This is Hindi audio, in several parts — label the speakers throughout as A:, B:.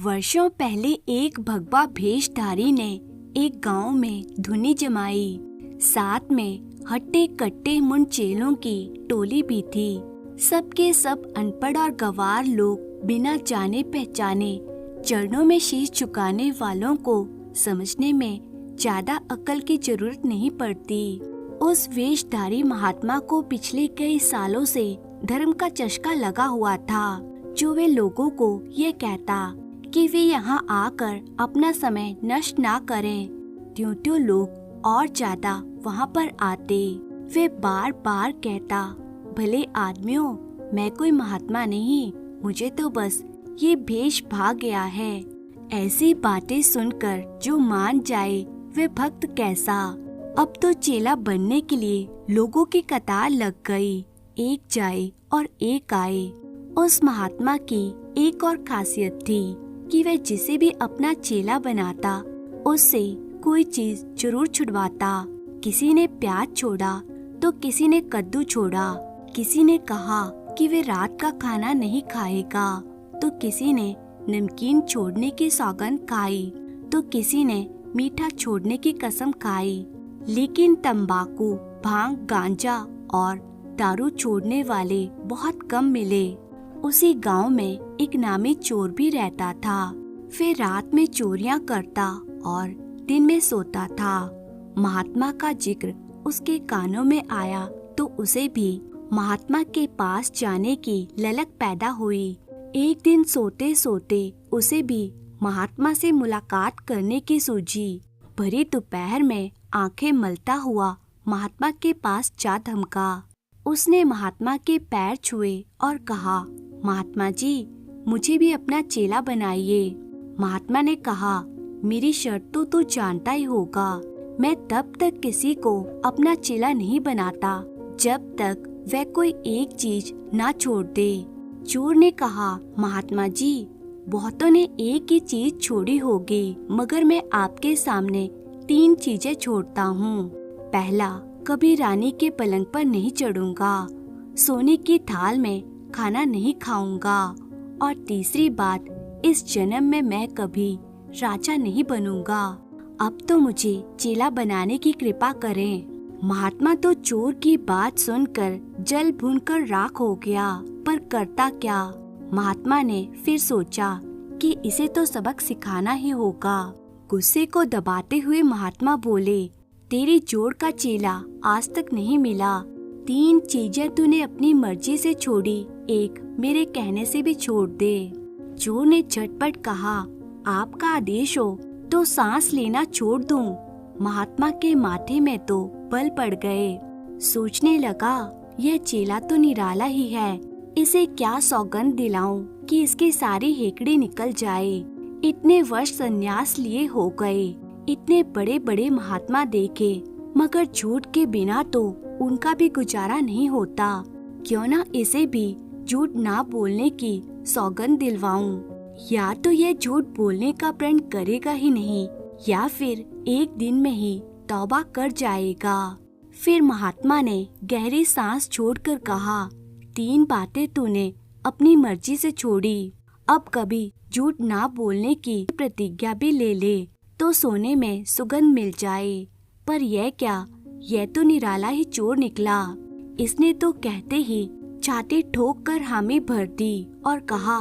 A: वर्षों पहले एक भगवा भेषधारी ने एक गांव में धुनी जमाई। साथ में हट्टे कट्टे मुंचेलों की टोली भी थी। सबके सब अनपढ़ और गंवार लोग बिना जाने पहचाने चरणों में शीश झुकाने वालों को समझने में ज्यादा अक्ल की जरूरत नहीं पड़ती। उस वेशधारी महात्मा को पिछले कई सालों से धर्म का चस्का लगा हुआ था, जो वे लोगों को ये कहता कि वे यहाँ आकर अपना समय नष्ट ना करें। त्यों लोग और ज्यादा वहाँ पर आते। वे बार बार कहता, भले आदमियों, मैं कोई महात्मा नहीं, मुझे तो बस ये भेष भाग गया है। ऐसी बातें सुनकर जो मान जाए वे भक्त कैसा। अब तो चेला बनने के लिए लोगों की कतार लग गई। एक जाए और एक आए। उस महात्मा की एक और खासियत थी कि वह जिसे भी अपना चेला बनाता उससे कोई चीज जरूर छुड़वाता। किसी ने प्याज छोड़ा तो किसी ने कद्दू छोड़ा। किसी ने कहा कि वे रात का खाना नहीं खाएगा तो किसी ने नमकीन छोड़ने की सौगंध खाई तो किसी ने मीठा छोड़ने की कसम खाई। लेकिन तंबाकू, भांग, गांजा और दारू छोड़ने वाले बहुत कम मिले। उसी गांव में एक नामी चोर भी रहता था। वे रात में चोरियां करता और दिन में सोता था। महात्मा का जिक्र उसके कानों में आया तो उसे भी महात्मा के पास जाने की ललक पैदा हुई। एक दिन सोते सोते उसे भी महात्मा से मुलाकात करने की सूझी। भरी दोपहर में आंखें मलता हुआ महात्मा के पास जा धमका। उसने महात्मा के पैर छुए और कहा, महात्मा जी, मुझे भी अपना चेला बनाइए। महात्मा ने कहा, मेरी शर्त तो तू जानता ही होगा। मैं तब तक किसी को अपना चेला नहीं बनाता जब तक वह कोई एक चीज ना छोड़ दे। चोर ने कहा, महात्मा जी, बहुतों ने एक ही चीज छोड़ी होगी, मगर मैं आपके सामने 3 चीजें छोड़ता हूँ। पहला, कभी रानी के पलंग पर नहीं चढ़ूंगा। सोने की थाल में खाना नहीं खाऊंगा। और तीसरी बात, इस जन्म में मैं कभी राजा नहीं बनूंगा। अब तो मुझे चेला बनाने की कृपा करें। महात्मा तो चोर की बात सुनकर जल भूनकर राख हो गया, पर करता क्या। महात्मा ने फिर सोचा कि इसे तो सबक सिखाना ही होगा। गुस्से को दबाते हुए महात्मा बोले, तेरी जोड़ का चेला आज तक नहीं मिला। 3 चीजें तूने अपनी मर्जी से छोड़ी, एक मेरे कहने से भी छोड़ दे। चोर ने झटपट कहा, आपका आदेश हो तो सांस लेना छोड़ दूं। महात्मा के माथे में तो बल पड़ गए। सोचने लगा, यह चेला तो निराला ही है। इसे क्या सौगंध दिलाऊं कि इसकी सारी हेकड़ी निकल जाए। इतने वर्ष संन्यास लिए हो गए, इतने बड़े बड़े महात्मा देखे, मगर झूठ के बिना तो उनका भी गुजारा नहीं होता। क्यों ना इसे भी झूठ ना बोलने की सौगंध दिलवाऊं। या तो यह झूठ बोलने का प्रण करेगा ही नहीं, या फिर एक दिन में ही तौबा कर जाएगा। फिर महात्मा ने गहरी सांस छोड़कर कहा, 3 बातें तूने अपनी मर्जी से छोड़ी। अब कभी झूठ ना बोलने की प्रतिज्ञा भी ले ले तो सोने में सुगंध मिल जाए। पर यह क्या, यह तो निराला ही चोर निकला। इसने तो कहते ही छाती ठोक कर हामी भर दी और कहा,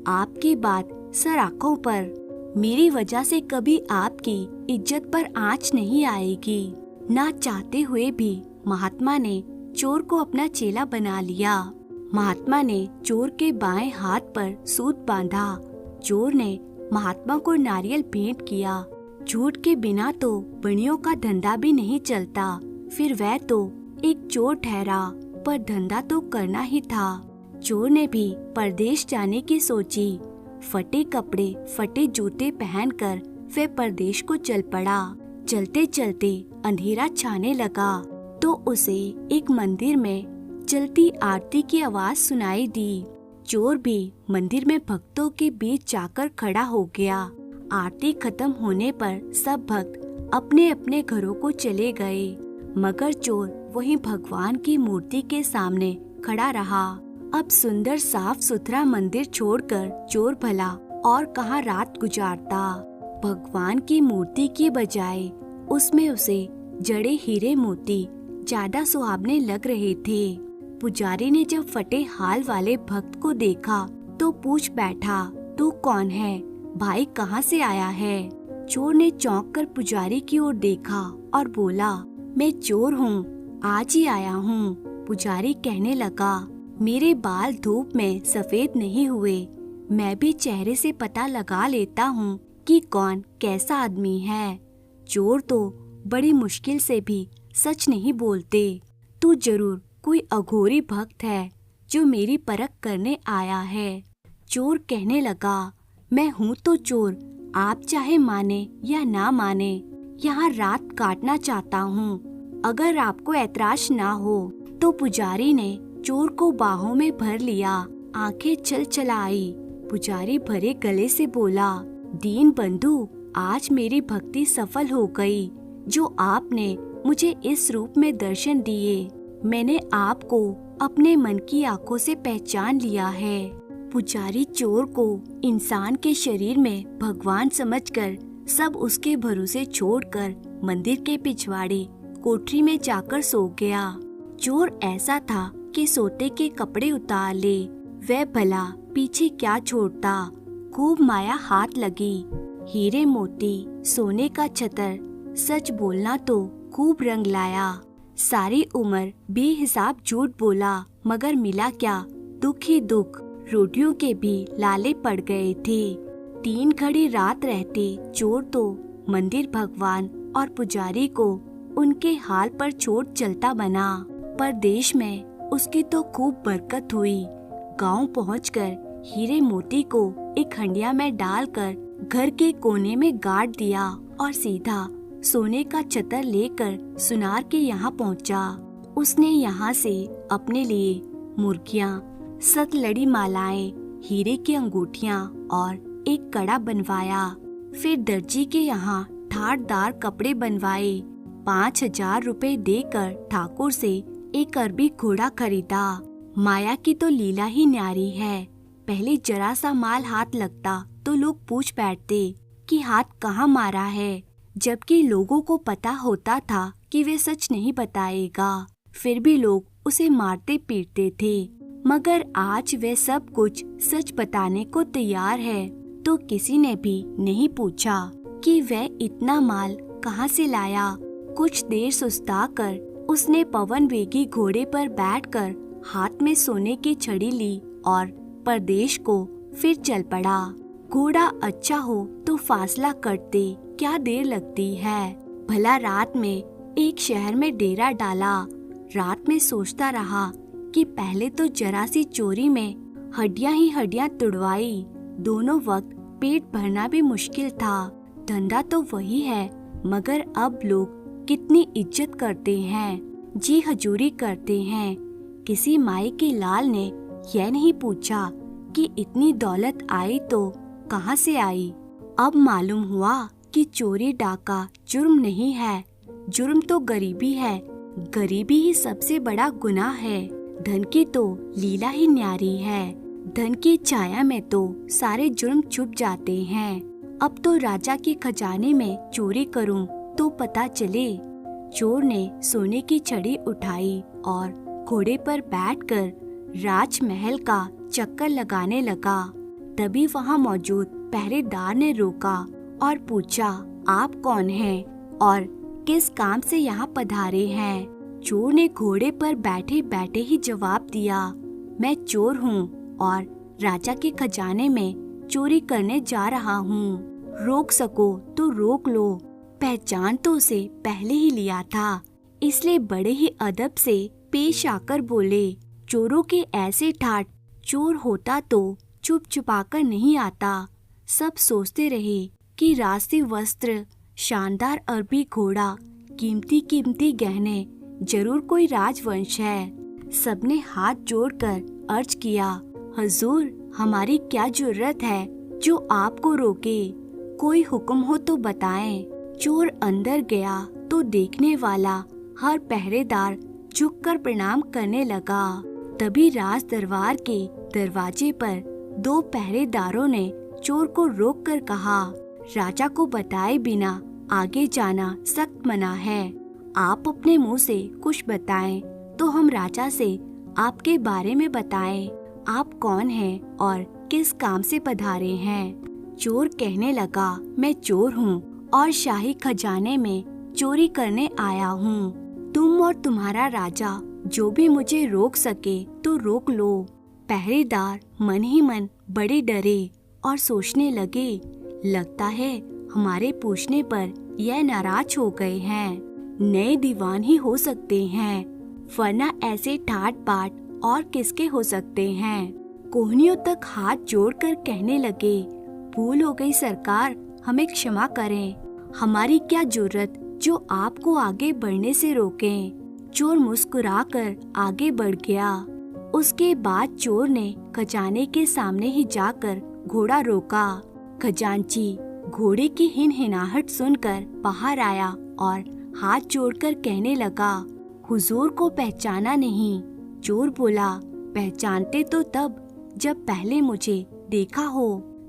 A: आपकी बात सर आंखों पर। मेरी वजह से कभी आपकी इज्जत पर आंच नहीं आएगी। ना चाहते हुए भी महात्मा ने चोर को अपना चेला बना लिया। महात्मा ने चोर के बाएं हाथ पर सूत बांधा। चोर ने महात्मा को नारियल भेंट किया। झूठ के बिना तो बनियों का धंधा भी नहीं चलता। फिर वह तो एक चोर ठहरा, पर धंधा तो करना ही था। चोर ने भी परदेश जाने की सोची। फटे कपड़े, फटे जूते पहनकर वह परदेश को चल पड़ा। चलते चलते अंधेरा छाने लगा तो उसे एक मंदिर में चलती आरती की आवाज सुनाई दी। चोर भी मंदिर में भक्तों के बीच जाकर खड़ा हो गया। आरती खत्म होने पर सब भक्त अपने अपने घरों को चले गए, मगर चोर वहीं भगवान की मूर्ति के सामने खड़ा रहा। अब सुंदर साफ सुथरा मंदिर छोड़कर चोर भला और कहाँ रात गुजारता। भगवान की मूर्ति के बजाय उसमें उसे जड़े हीरे मोती ज्यादा सुहावने लग रहे थे। पुजारी ने जब फटे हाल वाले भक्त को देखा तो पूछ बैठा, तू कौन है भाई, कहाँ से आया है? चोर ने चौंक कर पुजारी की ओर देखा और बोला, मैं चोर हूँ, आज ही आया हूँ। पुजारी कहने लगा, मेरे बाल धूप में सफेद नहीं हुए, मैं भी चेहरे से पता लगा लेता हूँ कि कौन कैसा आदमी है। चोर तो बड़ी मुश्किल से भी सच नहीं बोलते। तू जरूर कोई अघोरी भक्त है जो मेरी परख करने आया है। चोर कहने लगा, मैं हूँ तो चोर, आप चाहे माने या ना माने, यहाँ रात काटना चाहता हूँ। अगर आपको ऐतराज ना हो तो पुजारी ने चोर को बाहों में भर लिया, आंखें चलचलाई। पुजारी भरे गले से बोला, दीन बंधु, आज मेरी भक्ति सफल हो गई। जो आपने मुझे इस रूप में दर्शन दिए, मैंने आपको अपने मन की आंखों से पहचान लिया है। पुजारी चोर को इंसान के शरीर में भगवान समझकर सब उसके भरोसे छोड़कर मंदिर के पिछवाड़े कोठरी में जाकर सो गया। चोर ऐसा था कि सोते के कपड़े उतार ले, वह भला पीछे क्या छोड़ता। खूब माया हाथ लगी, हीरे मोती, सोने का छतर, सच बोलना तो खूब रंग लाया। सारी उम्र बेहिसाब झूठ बोला, मगर मिला क्या, दुख ही दुख। रोटियों के भी लाले पड़ गए थे। 3 घड़ी रात रहते चोर तो मंदिर, भगवान और पुजारी को उनके हाल पर छोड़ चलता बना। पर देश में उसकी तो खूब बरकत हुई। गांव पहुंचकर हीरे मोती को एक हंडिया में डालकर घर के कोने में गाड़ दिया और सीधा सोने का छतर लेकर सुनार के यहाँ पहुँचा। उसने यहाँ से अपने लिए मुर्गियाँ, 7 लड़ी मालाएं, हीरे की अंगूठियाँ और एक कड़ा बनवाया। फिर दर्जी के यहाँ ठाटदार कपड़े बनवाए। 5,000 रुपए देकर ठाकुर से एक अरबी घोड़ा खरीदा। माया की तो लीला ही न्यारी है। पहले जरा सा माल हाथ लगता तो लोग पूछ बैठते कि हाथ कहाँ मारा है, जबकि लोगों को पता होता था कि वे सच नहीं बताएगा। फिर भी लोग उसे मारते पीटते थे। मगर आज वे सब कुछ सच बताने को तैयार है, तो किसी ने भी नहीं पूछा कि वह इतना माल कहाँ से लाया। कुछ देर सुस्ता कर उसने पवन वेगी घोड़े पर बैठकर हाथ में सोने की छड़ी ली और परदेश को फिर चल पड़ा। घोड़ा अच्छा हो तो फासला करते क्या देर लगती है। भला रात में एक शहर में डेरा डाला। रात में सोचता रहा कि पहले तो जरा सी चोरी में हड्डियां ही हड्डियां तुड़वाई। दोनों वक्त पेट भरना भी मुश्किल था। धंधा तो वही है, मगर अब लोग कितनी इज्जत करते हैं, जी हजूरी करते हैं। किसी माई के लाल ने यह नहीं पूछा कि इतनी दौलत आई तो कहाँ से आई। अब मालूम हुआ कि चोरी डाका जुर्म नहीं है, जुर्म तो गरीबी है। गरीबी ही सबसे बड़ा गुनाह है। धन की तो लीला ही न्यारी है। धन की छाया में तो सारे जुर्म छुप जाते हैं। अब तो राजा के खजाने में चोरी करूं तो पता चले। चोर ने सोने की छड़ी उठाई और घोड़े पर बैठकर राजमहल का चक्कर लगाने लगा। तभी वहां मौजूद पहरेदार ने रोका और पूछा, आप कौन हैं और किस काम से यहाँ पधारे हैं? चोर ने घोड़े पर बैठे बैठे ही जवाब दिया, मैं चोर हूँ और राजा के खजाने में चोरी करने जा रहा हूँ। रोक सको तो रोक लो। पहचान तो उसे पहले ही लिया था, इसलिए बड़े ही अदब से पेश आकर बोले, चोरों के ऐसे ठाट चोर होता तो छुप छुपाकर नहीं आता। सब सोचते रहे कि रास्ते वस्त्र, शानदार अरबी घोड़ा, कीमती कीमती गहने, जरूर कोई राजवंश है। सबने हाथ जोड़कर अर्ज किया, हजूर हमारी क्या जरूरत है जो आपको रोके, कोई हुक्म हो तो बताएं। चोर अंदर गया तो देखने वाला हर पहरेदार झुककर प्रणाम करने लगा। तभी राज दरबार के दरवाजे पर 2 पहरेदारों ने चोर को रोक कर कहा, राजा को बताए बिना आगे जाना सख्त मना है। आप अपने मुंह से कुछ बताएं तो हम राजा से आपके बारे में बताएं। आप कौन हैं और किस काम से पधारे हैं? चोर कहने लगा, मैं चोर हूँ और शाही खजाने में चोरी करने आया हूँ। तुम और तुम्हारा राजा जो भी मुझे रोक सके तो रोक लो। पहरेदार मन ही मन बड़े डरे और सोचने लगे, लगता है हमारे पूछने पर यह नाराज हो गए हैं। नए दीवान ही हो सकते हैं, वरना ऐसे ठाट बाट और किसके हो सकते हैं। कोहनियों तक हाथ जोड़कर कहने लगे, भूल हो गई सरकार, हमें क्षमा करें। हमारी क्या जरूरत जो आपको आगे बढ़ने से रोकें। चोर मुस्कुराकर आगे बढ़ गया। उसके बाद चोर ने खजाने के सामने ही जाकर घोड़ा रोका। खजांची घोड़े की हिनहिनाहट सुनकर बाहर आया और हाथ जोड़कर कहने लगा, हुजूर को पहचाना नहीं। चोर बोला, पहचानते तो तब जब पहले मुझे देखा हो।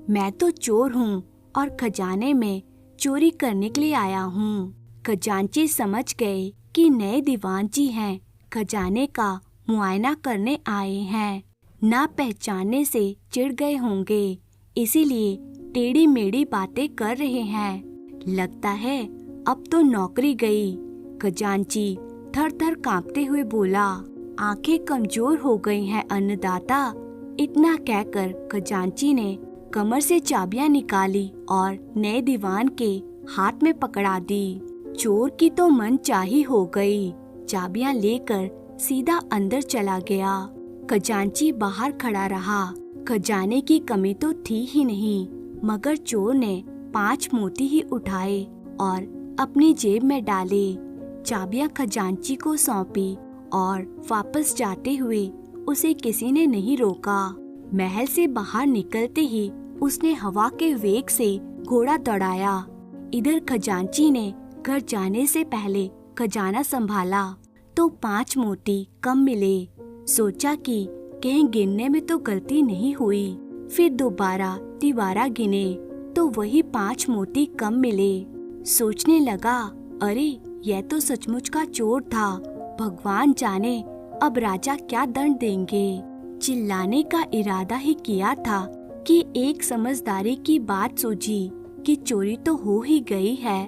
A: मैं तो चोर हूँ और खजाने में चोरी करने के लिए आया हूँ। खजांची समझ गए कि नए दीवान जी हैं, खजाने का मुआयना करने आए हैं। ना पहचानने से चिढ़ गए होंगे, इसीलिए टेढ़ी मेढ़ी बातें कर रहे हैं। लगता है अब तो नौकरी गई। खजांची थर थर कांपते हुए बोला, आंखें कमजोर हो गई हैं अन्नदाता। इतना कहकर खजांची ने कमर से चाबियां निकाली और नए दीवान के हाथ में पकड़ा दी। चोर की तो मनचाही हो गई। चाबियां लेकर सीधा अंदर चला गया। खजांची बाहर खड़ा रहा। खजाने की कमी तो थी ही नहीं, मगर चोर ने 5 मोती ही उठाए और अपनी जेब में डाले। चाबियां खजांची को सौंपी और वापस जाते हुए उसे किसी ने नहीं रोका। महल से बाहर निकलते ही उसने हवा के वेग से घोड़ा दौड़ाया। इधर खजांची ने घर जाने से पहले खजाना संभाला तो 5 मोती कम मिले। सोचा कि कहीं गिनने में तो गलती नहीं हुई। फिर दोबारा तिबारा गिने तो वही 5 मोती कम मिले। सोचने लगा, अरे यह तो सचमुच का चोर था। भगवान जाने अब राजा क्या दंड देंगे। चिल्लाने का इरादा ही किया था कि एक समझदारी की बात सूझी कि चोरी तो हो ही गई है,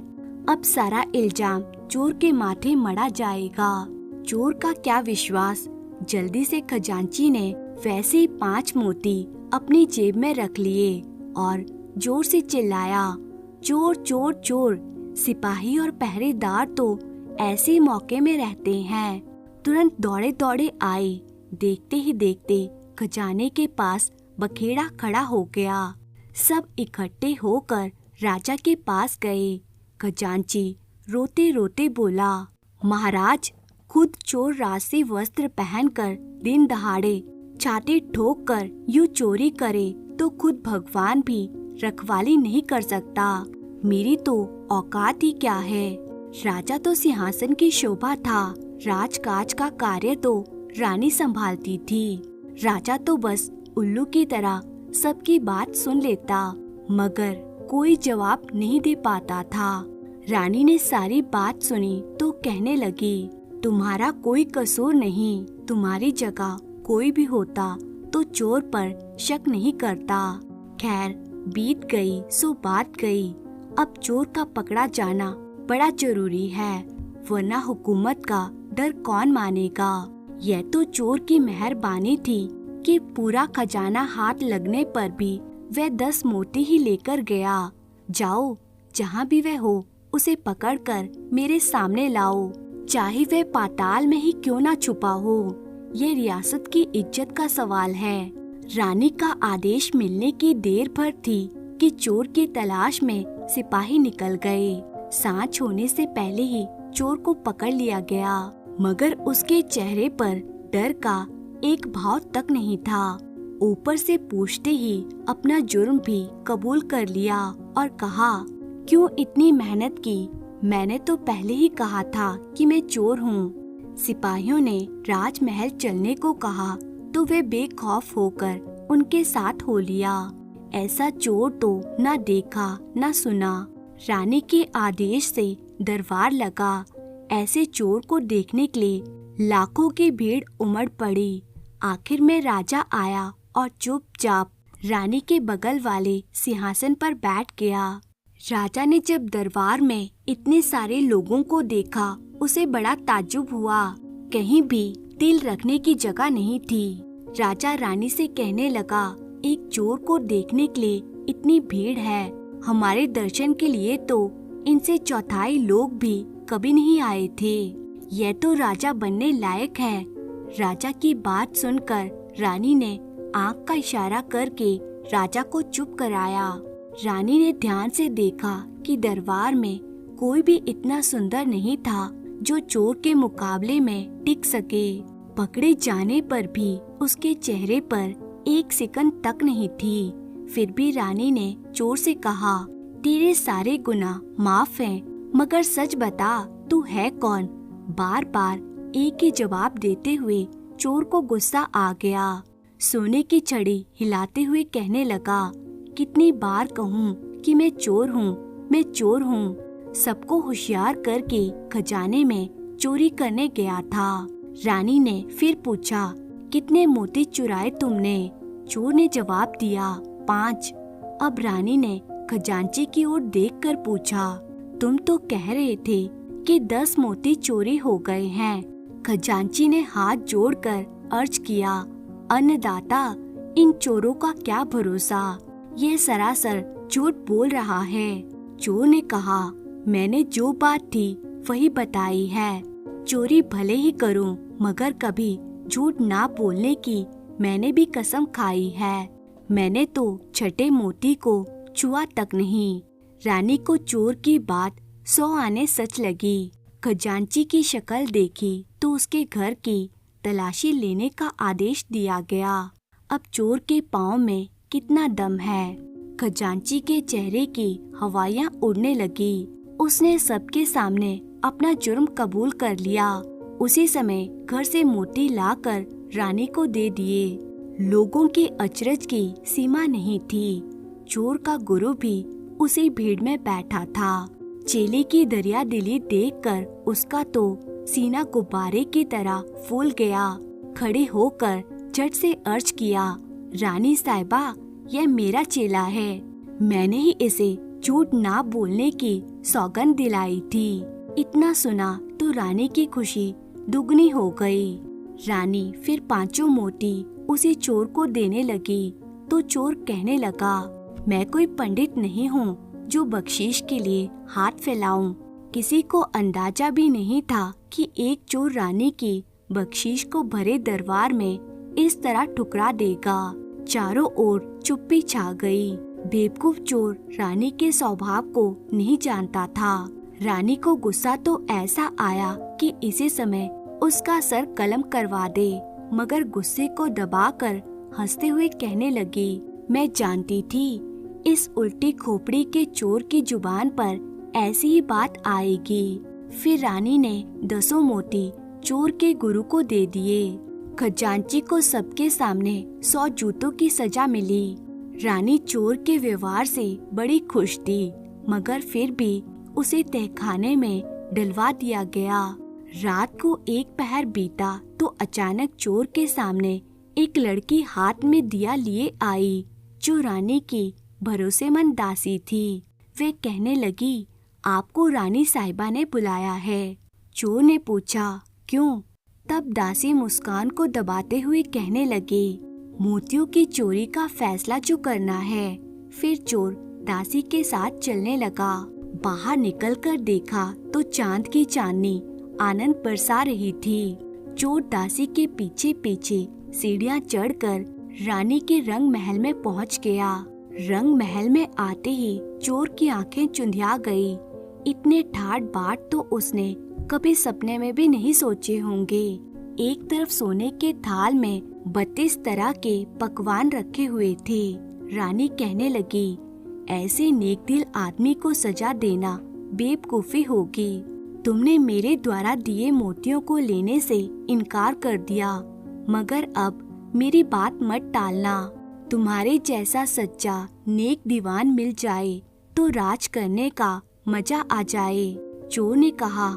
A: अब सारा इल्जाम चोर के माथे मढ़ा जाएगा। चोर का क्या विश्वास। जल्दी से खजांची ने वैसे ही 5 मोती अपनी जेब में रख लिए और जोर से चिल्लाया, चोर चोर चोर। सिपाही और पहरेदार तो ऐसे मौके में रहते हैं। तुरंत दौड़े दौड़े आए। देखते ही देखते खजाने के पास बखेड़ा खड़ा हो गया। सब इकट्ठे होकर राजा के पास गए। खजांची रोते रोते बोला, महाराज, खुद चोर राशि वस्त्र पहनकर दिन दहाड़े छाती ठोक कर यूं चोरी करे तो खुद भगवान भी रखवाली नहीं कर सकता। मेरी तो औकात ही क्या है। राजा तो सिंहासन की शोभा था, राजकाज का कार्य तो रानी संभालती थी। राजा तो बस उल्लू की तरह सबकी बात सुन लेता, मगर कोई जवाब नहीं दे पाता था। रानी ने सारी बात सुनी तो कहने लगी, तुम्हारा कोई कसूर नहीं। तुम्हारी जगह कोई भी होता तो चोर पर शक नहीं करता। खैर, बीत गई सो बात गई। अब चोर का पकड़ा जाना बड़ा जरूरी है, वरना हुकूमत का डर कौन मानेगा। यह तो चोर की मेहरबानी थी कि पूरा खजाना हाथ लगने पर भी वह 10 मोती ही लेकर गया। जाओ, जहाँ भी वह हो उसे पकड़कर मेरे सामने लाओ, चाहे वह पाताल में ही क्यों ना छुपा हो। यह रियासत की इज्जत का सवाल है। रानी का आदेश मिलने की देर भर थी कि चोर की तलाश में सिपाही निकल गए। सांझ होने से पहले ही चोर को पकड़ लिया गया, मगर उसके चेहरे पर डर का एक भाव तक नहीं था। ऊपर से पूछते ही अपना जुर्म भी कबूल कर लिया और कहा, क्यों इतनी मेहनत की? मैंने तो पहले ही कहा था कि मैं चोर हूँ। सिपाहियों ने राजमहल चलने को कहा तो वे बेखौफ होकर उनके साथ हो लिया। ऐसा चोर तो ना देखा ना सुना। रानी के आदेश से दरबार लगा। ऐसे चोर को देखने के लिए लाखों की भीड़ उमड़ पड़ी। आखिर में राजा आया और चुपचाप रानी के बगल वाले सिंहासन पर बैठ गया। राजा ने जब दरबार में इतने सारे लोगों को देखा, उसे बड़ा ताज्जुब हुआ। कहीं भी तिल रखने की जगह नहीं थी। राजा रानी से कहने लगा, एक चोर को देखने के लिए इतनी भीड़ है, हमारे दर्शन के लिए तो इनसे चौथाई लोग भी कभी नहीं आए थे। यह तो राजा बनने लायक है। राजा की बात सुनकर रानी ने आंख का इशारा करके राजा को चुप कराया। रानी ने ध्यान से देखा कि दरबार में कोई भी इतना सुंदर नहीं था जो चोर के मुकाबले में टिक सके। पकड़े जाने पर भी उसके चेहरे पर एक सेकंड तक नहीं थी। फिर भी रानी ने चोर से कहा, तेरे सारे गुनाह माफ हैं, मगर सच बता तू है कौन। बार बार एक ही जवाब देते हुए चोर को गुस्सा आ गया। सोने की छड़ी हिलाते हुए कहने लगा, कितनी बार कहूँ कि मैं चोर हूँ, मैं चोर हूँ। सबको होशियार करके खजाने में चोरी करने गया था। रानी ने फिर पूछा, कितने मोती चुराए तुमने? चोर ने जवाब दिया, 5। अब रानी ने खजांची की ओर देखकर पूछा, तुम तो कह रहे थे कि 10 मोती चोरी हो गए हैं। खजांची ने हाथ जोड़कर अर्ज किया, अन्नदाता, इन चोरों का क्या भरोसा, यह सरासर झूठ बोल रहा है। चोर ने कहा, मैंने जो बात थी वही बताई है। चोरी भले ही करूं, मगर कभी झूठ ना बोलने की मैंने भी कसम खाई है। मैंने तो छठे मोती को छुआ तक नहीं। रानी को चोर की बात 100 आने सच लगी। खजांची की शक्ल देखी तो उसके घर की तलाशी लेने का आदेश दिया गया। अब चोर के पाँव में कितना दम है। खजांची के चेहरे की हवाइयाँ उड़ने लगी। उसने सबके सामने अपना जुर्म कबूल कर लिया। उसी समय घर से मोती लाकर रानी को दे दिए। लोगों के अचरज की सीमा नहीं थी। चोर का गुरु भी उसी भीड़ में बैठा था। चेले की दरिया दिली देखकर उसका तो सीना गुब्बारे की तरह फूल गया। खड़े होकर झट से अर्ज किया, रानी साहिबा, यह मेरा चेला है। मैंने ही इसे झूठ ना बोलने की सौगंध दिलाई थी। इतना सुना तो रानी की खुशी दुगनी हो गई। रानी फिर 5 मोती उसी चोर को देने लगी तो चोर कहने लगा, मैं कोई पंडित नहीं हूँ जो बख्शीश के लिए हाथ फैलाऊं। किसी को अंदाजा भी नहीं था कि एक चोर रानी की बख्शीश को भरे दरबार में इस तरह ठुकरा देगा। चारों ओर चुप्पी छा गई। बेवकूफ चोर रानी के स्वभाव को नहीं जानता था। रानी को गुस्सा तो ऐसा आया कि इसी समय उसका सर कलम करवा दे, मगर गुस्से को दबाकर हंसते हुए कहने लगी, मैं जानती थी इस उल्टी खोपड़ी के चोर की जुबान पर ऐसी ही बात आएगी। फिर रानी ने 10 मोती चोर के गुरु को दे दिए। खजांची को सबके सामने 100 जूतों की सजा मिली। रानी चोर के व्यवहार से बड़ी खुश थी, मगर फिर भी उसे तहखाने में डलवा दिया गया। रात को एक पहर बीता तो अचानक चोर के सामने एक लड़की हाथ में दिया लिए आई, जो रानी की भरोसेमंद दासी थी। वे कहने लगी, आपको रानी साहिबा ने बुलाया है। चोर ने पूछा, क्यों? तब दासी मुस्कान को दबाते हुए कहने लगे, मोतियों की चोरी का फैसला जो करना है। फिर चोर दासी के साथ चलने लगा। बाहर निकलकर देखा तो चांद की चांदनी आनंद बरसा रही थी। चोर दासी के पीछे पीछे सीढ़ियां चढ़कर रानी के रंग महल में पहुंच गया। रंग महल में आते ही चोर की आंखें चुंधिया गई। इतने ठाट बाट तो उसने कभी सपने में भी नहीं सोचे होंगे। एक तरफ सोने के थाल में 32 तरह के पकवान रखे हुए थे। रानी कहने लगी, ऐसे नेकदिल आदमी को सजा देना बेवकूफी होगी। तुमने मेरे द्वारा दिए मोतियों को लेने से इनकार कर दिया, मगर अब मेरी बात मत टालना। तुम्हारे जैसा सच्चा नेक दीवान मिल जाए तो राज करने का मजा आ जाए। चोर ने कहा,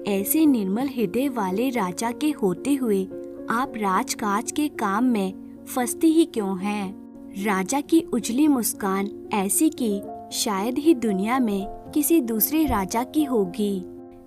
A: ऐसे निर्मल हृदय वाले राजा के होते हुए आप राजकाज के काम में फंसती ही क्यों हैं? राजा की उजली मुस्कान ऐसी कि शायद ही दुनिया में किसी दूसरे राजा की होगी।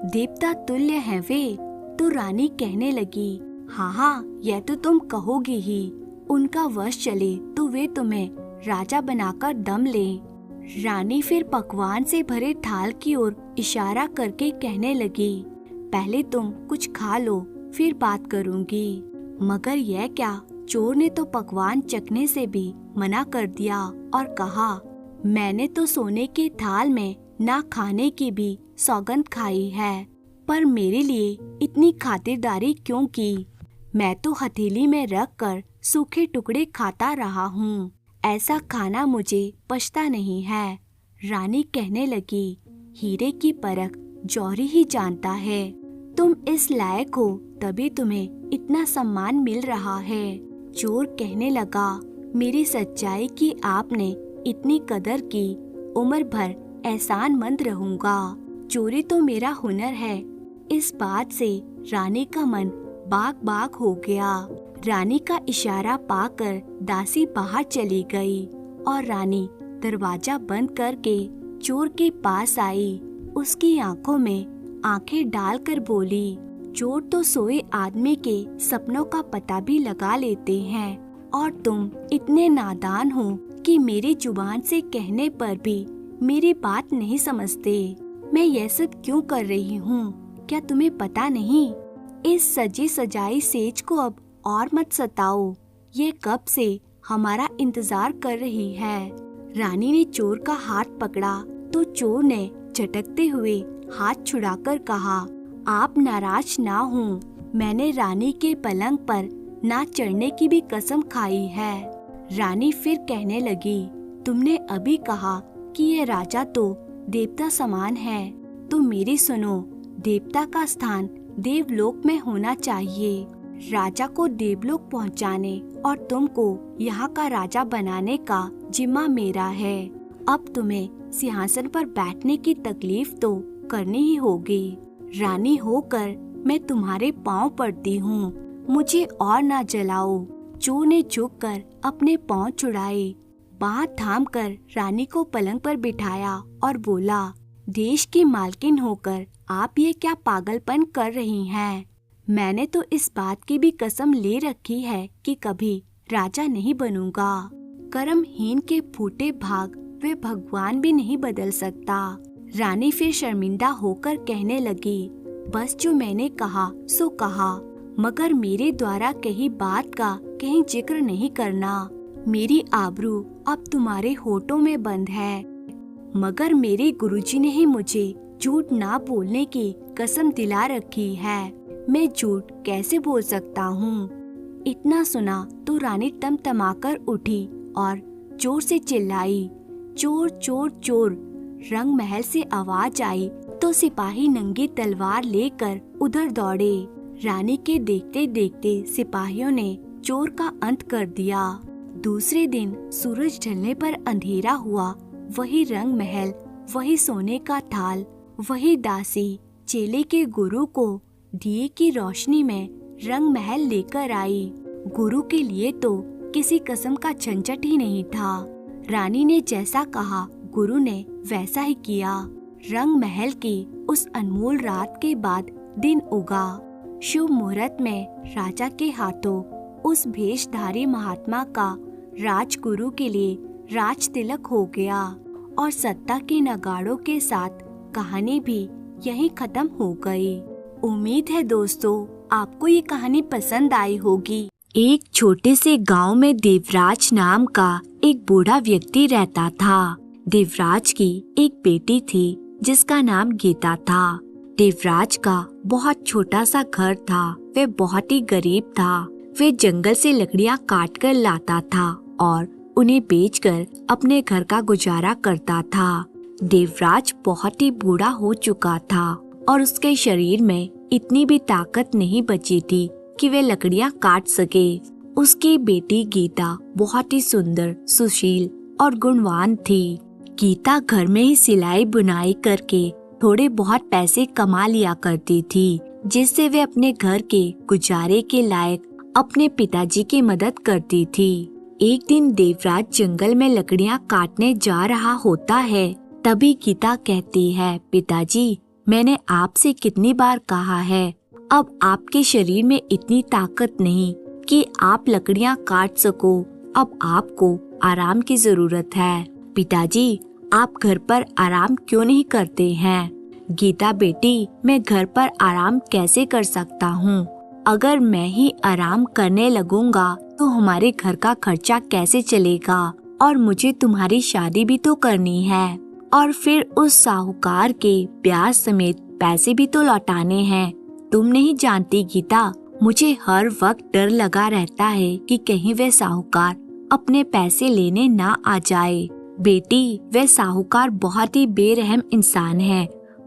A: देवता तुल्य हैं वे। तो रानी कहने लगी, हाँ, यह तो तुम कहोगी ही। उनका वश चले तो वे तुम्हें राजा बनाकर दम लें। रानी फिर पकवान से भरे थाल की ओर इशारा करके कहने लगी, पहले तुम कुछ खा लो, फिर बात करूंगी। मगर यह क्या, चोर ने तो पकवान चखने से भी मना कर दिया और कहा, मैंने तो सोने के थाल में ना खाने की भी सौगंध खाई है, पर मेरे लिए इतनी खातिरदारी क्यों की? मैं तो हथेली में रख कर सूखे टुकड़े खाता रहा हूँ। ऐसा खाना मुझे पछता नहीं है। रानी कहने लगी, हीरे की परख जौहरी ही जानता है। तुम इस लायक हो तभी तुम्हें इतना सम्मान मिल रहा है। चोर कहने लगा, मेरी सच्चाई की आपने इतनी कदर की, उम्र भर एहसानमंद रहूंगा। चोरी तो मेरा हुनर है। इस बात से रानी का मन बाग बाग हो गया। रानी का इशारा पाकर दासी बाहर चली गई और रानी दरवाजा बंद करके चोर के पास आई। उसकी आंखों में आंखें डालकर बोली, चोर तो सोए आदमी के सपनों का पता भी लगा लेते हैं और तुम इतने नादान हो कि मेरी जुबान से कहने पर भी मेरी बात नहीं समझते। मैं यह सब क्यों कर रही हूँ, क्या तुम्हें पता नहीं? इस सजी सजाई सेज को अब और मत सताओ, ये कब से हमारा इंतजार कर रही है। रानी ने चोर का हाथ पकड़ा तो चोर ने झटकते हुए हाथ छुड़ाकर कहा, आप नाराज ना हो, मैंने रानी के पलंग पर ना चढ़ने की भी कसम खाई है। रानी फिर कहने लगी, तुमने अभी कहा कि ये राजा तो देवता समान है, तो मेरी सुनो, देवता का स्थान देवलोक में होना चाहिए। राजा को देवलोक पहुंचाने और तुमको यहाँ का राजा बनाने का जिम्मा मेरा है। अब तुम्हें सिंहासन पर बैठने की तकलीफ तो करनी ही होगी। रानी होकर मैं तुम्हारे पाँव पड़ती हूँ, मुझे और ना जलाओ। चोर ने झुककर अपने पाँव छुड़ाए, बाँह थाम कर रानी को पलंग पर बिठाया और बोला, देश की मालकिन होकर आप ये क्या पागलपन कर रही हैं? मैंने तो इस बात की भी कसम ले रखी है कि कभी राजा नहीं बनूंगा। कर्महीन के फूटे भाग वे भगवान भी नहीं बदल सकता। रानी फिर शर्मिंदा होकर कहने लगी, बस जो मैंने कहा सो कहा, मगर मेरे द्वारा कही बात का कहीं जिक्र नहीं करना। मेरी आबरू अब तुम्हारे होठों में बंद है। मगर मेरे गुरुजी ने ही मुझे झूठ ना बोलने की कसम दिला रखी है। मैं झूठ कैसे बोल सकता हूँ? इतना सुना तो रानी तमतमाकर उठी और जोर से चिल्लाई, चोर चोर चोर। रंग महल से आवाज आई तो सिपाही नंगी तलवार लेकर उधर दौड़े। रानी के देखते देखते सिपाहियों ने चोर का अंत कर दिया। दूसरे दिन सूरज ढलने पर अंधेरा हुआ। वही रंग महल, वही सोने का थाल, वही दासी चेले के गुरु को दिए की रोशनी में रंग महल लेकर आई। गुरु के लिए तो किसी कसम का झंझट ही नहीं था। रानी ने जैसा कहा गुरु ने वैसा ही किया। रंग महल की उस अनमोल रात के बाद दिन उगा। शुभ मुहूर्त में राजा के हाथों उस भेषधारी महात्मा का राजगुरु के लिए राज तिलक हो गया और सत्ता के नगाड़ों के साथ कहानी भी यहीं खत्म हो गई। उम्मीद है दोस्तों आपको ये कहानी पसंद आई होगी। एक छोटे से गांव में देवराज नाम का एक बूढ़ा व्यक्ति रहता था। देवराज की एक बेटी थी जिसका नाम गीता था। देवराज का बहुत छोटा सा घर था। वह बहुत ही गरीब था। वह जंगल से लकड़ियां काट कर लाता था और उन्हें बेचकर अपने घर का गुजारा करता था। देवराज बहुत ही बूढ़ा हो चुका था और उसके शरीर में इतनी भी ताकत नहीं बची थी कि वे लकड़ियां काट सके। उसकी बेटी गीता बहुत ही सुंदर, सुशील और गुणवान थी। गीता घर में ही सिलाई बुनाई करके थोड़े बहुत पैसे कमा लिया करती थी, जिससे वे अपने घर के गुजारे के लायक अपने पिताजी की मदद करती थी। एक दिन देवराज जंगल में लकड़ियां काटने जा रहा होता है। तभी गीता कहती है, पिताजी, मैंने आपसे कितनी बार कहा है, अब आपके शरीर में इतनी ताकत नहीं कि आप लकड़ियां काट सको। अब आपको आराम की जरूरत है। पिताजी, आप घर पर आराम क्यों नहीं करते हैं? गीता बेटी, मैं घर पर आराम कैसे कर सकता हूँ? अगर मैं ही आराम करने लगूंगा तो हमारे घर का खर्चा कैसे चलेगा? और मुझे तुम्हारी शादी भी तो करनी है, और फिर उस साहूकार के ब्याज समेत पैसे भी तो लौटाने हैं। तुम नहीं जानती गीता, मुझे हर वक्त डर लगा रहता है कि कहीं वह साहूकार अपने पैसे लेने ना आ जाए। बेटी, वह साहूकार बहुत ही बेरहम इंसान है।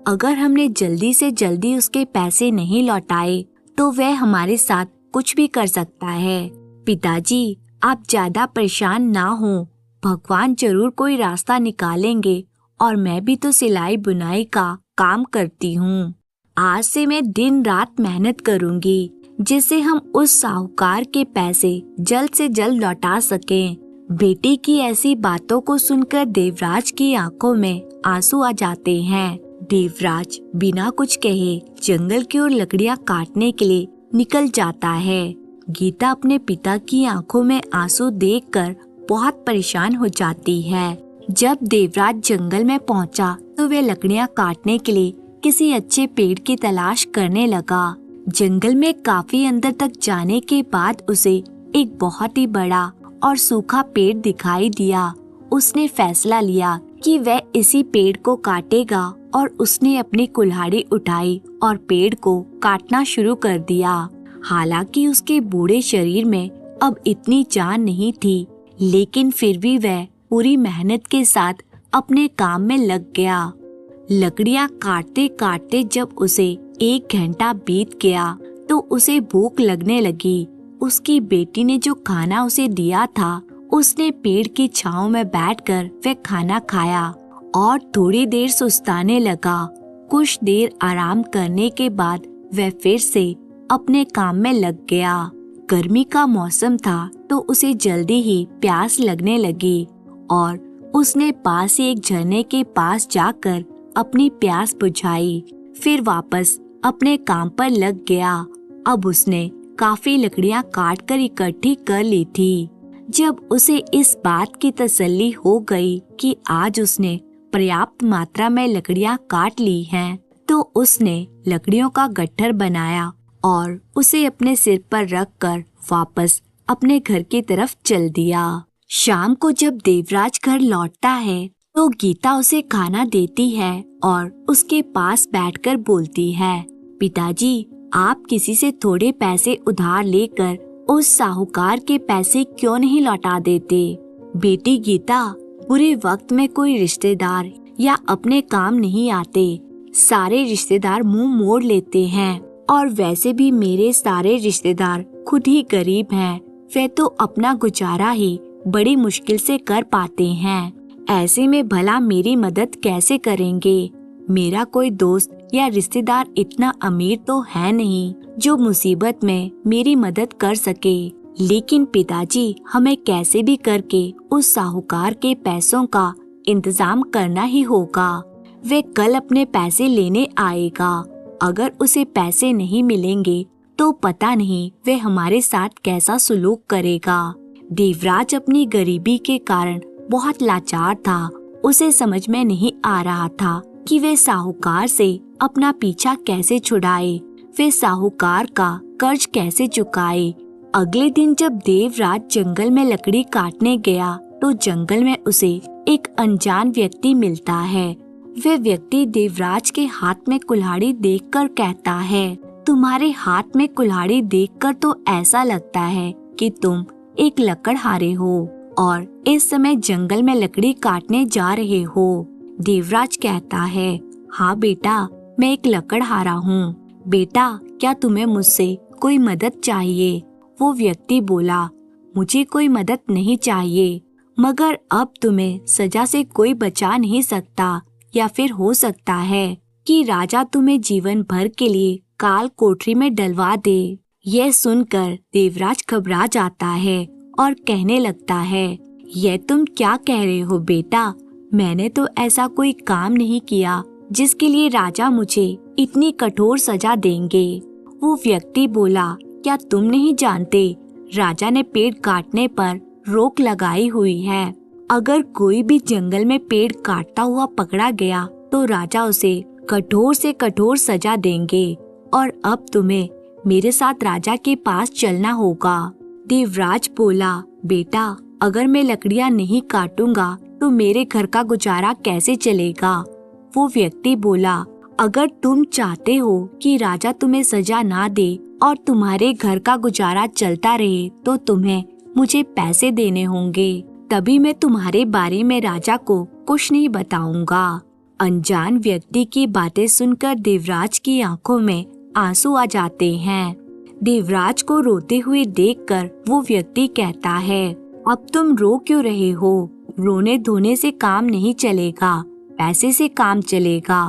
A: अगर हमने जल्दी से जल्दी उसके पैसे नहीं लौटाए तो वह हमारे साथ कुछ भी कर सकता है। पिताजी, आप ज्यादा परेशान ना हो, भगवान जरूर कोई रास्ता निकालेंगे, और मैं भी तो सिलाई बुनाई का काम करती हूँ। आज से मैं दिन रात मेहनत करूँगी, जिससे हम उस साहूकार के पैसे जल्द से जल्द लौटा सकें। बेटी की ऐसी बातों को सुनकर देवराज की आंखों में आंसू आ जाते हैं। देवराज बिना कुछ कहे जंगल की ओर लकड़ियां काटने के लिए निकल जाता है। गीता अपने पिता की आंखों में आंसू देखकर बहुत परेशान हो जाती है। जब देवराज जंगल में पहुंचा तो वह लकड़ियां काटने के लिए किसी अच्छे पेड़ की तलाश करने लगा। जंगल में काफी अंदर तक जाने के बाद उसे एक बहुत ही बड़ा और सूखा पेड़ दिखाई दिया। उसने फैसला लिया कि वह इसी पेड़ को काटेगा, और उसने अपनी कुल्हाड़ी उठाई और पेड़ को काटना शुरू कर दिया। हालांकि उसके बूढ़े शरीर में अब इतनी जान नहीं थी, लेकिन फिर भी वह पूरी मेहनत के साथ अपने काम में लग गया। लकड़ियां काटते काटते जब उसे 1 घंटा बीत गया तो उसे भूख लगने लगी। उसकी बेटी ने जो खाना उसे दिया था, उसने पेड़ की छांव में बैठकर वह खाना खाया और थोड़ी देर सुस्ताने लगा। कुछ देर आराम करने के बाद वह फिर से अपने काम में लग गया। गर्मी का मौसम था तो उसे जल्दी ही प्यास लगने लगी और उसने पास ही एक झरने के पास जाकर अपनी प्यास बुझाई। फिर वापस अपने काम पर लग गया। अब उसने काफी लकड़ियां काट कर इकट्ठी कर ली थी। जब उसे इस बात की तसल्ली हो गई कि आज उसने पर्याप्त मात्रा में लकड़ियां काट ली हैं, तो उसने लकड़ियों का गट्ठर बनाया और उसे अपने सिर पर रखकर वापस अपने घर की तरफ चल दिया। शाम को जब देवराज घर लौटता है तो गीता उसे खाना देती है और उसके पास बैठकर बोलती है, पिताजी, आप किसी से थोड़े पैसे उधार लेकर उस साहूकार के पैसे क्यों नहीं लौटा देते? बेटी गीता, बुरे वक्त में कोई रिश्तेदार या अपने काम नहीं आते। सारे रिश्तेदार मुंह मोड़ लेते हैं, और वैसे भी मेरे सारे रिश्तेदार खुद ही गरीब हैं। वे तो अपना गुजारा ही बड़ी मुश्किल से कर पाते हैं। ऐसे में भला मेरी मदद कैसे करेंगे? मेरा कोई दोस्त या रिश्तेदार इतना अमीर तो है नहीं जो मुसीबत में मेरी मदद कर सके। लेकिन पिताजी, हमें कैसे भी करके उस साहूकार के पैसों का इंतजाम करना ही होगा। वे कल अपने पैसे लेने आएगा। अगर उसे पैसे नहीं मिलेंगे तो पता नहीं वे हमारे साथ कैसा सुलूक करेगा। देवराज अपनी गरीबी के कारण बहुत लाचार था। उसे समझ में नहीं आ रहा था कि वे साहूकार से अपना पीछा कैसे छुड़ाए, वे साहूकार का कर्ज कैसे चुकाए। अगले दिन जब देवराज जंगल में लकड़ी काटने गया तो जंगल में उसे एक अनजान व्यक्ति मिलता है। वह व्यक्ति देवराज के हाथ में कुल्हाड़ी देखकर कहता है, तुम्हारे हाथ में कुल्हाड़ी देखकर तो ऐसा लगता है कि तुम एक लकड़हारे हो और इस समय जंगल में लकड़ी काटने जा रहे हो। देवराज कहता है, हाँ बेटा, मैं एक लकड़हारा हूँ। बेटा, क्या तुम्हें मुझसे कोई मदद चाहिए? वो व्यक्ति बोला, मुझे कोई मदद नहीं चाहिए, मगर अब तुम्हें सजा से कोई बचा नहीं सकता, या फिर हो सकता है कि राजा तुम्हें जीवन भर के लिए काल कोठरी में डलवा दे। यह सुनकर देवराज घबरा जाता है और कहने लगता है, यह तुम क्या कह रहे हो बेटा? मैंने तो ऐसा कोई काम नहीं किया जिसके लिए राजा मुझे इतनी कठोर सजा देंगे। वो व्यक्ति बोला, क्या तुम नहीं जानते, राजा ने पेड़ काटने पर रोक लगाई हुई है। अगर कोई भी जंगल में पेड़ काटता हुआ पकड़ा गया तो राजा उसे कठोर से कठोर सजा देंगे, और अब तुम्हें मेरे साथ राजा के पास चलना होगा। देवराज बोला, बेटा अगर मैं लकड़ियां नहीं काटूंगा तो मेरे घर का गुजारा कैसे चलेगा? वो व्यक्ति बोला, अगर तुम चाहते हो कि राजा तुम्हें सजा ना दे और तुम्हारे घर का गुजारा चलता रहे तो तुम्हें मुझे पैसे देने होंगे, तभी मैं तुम्हारे बारे में राजा को कुछ नहीं बताऊंगा। अनजान व्यक्ति की बातें सुनकर देवराज की आंखों में आंसू आ जाते हैं। देवराज को रोते हुए देखकर वो व्यक्ति कहता है, अब तुम रो क्यों रहे हो? रोने धोने से काम नहीं चलेगा, पैसे से काम चलेगा।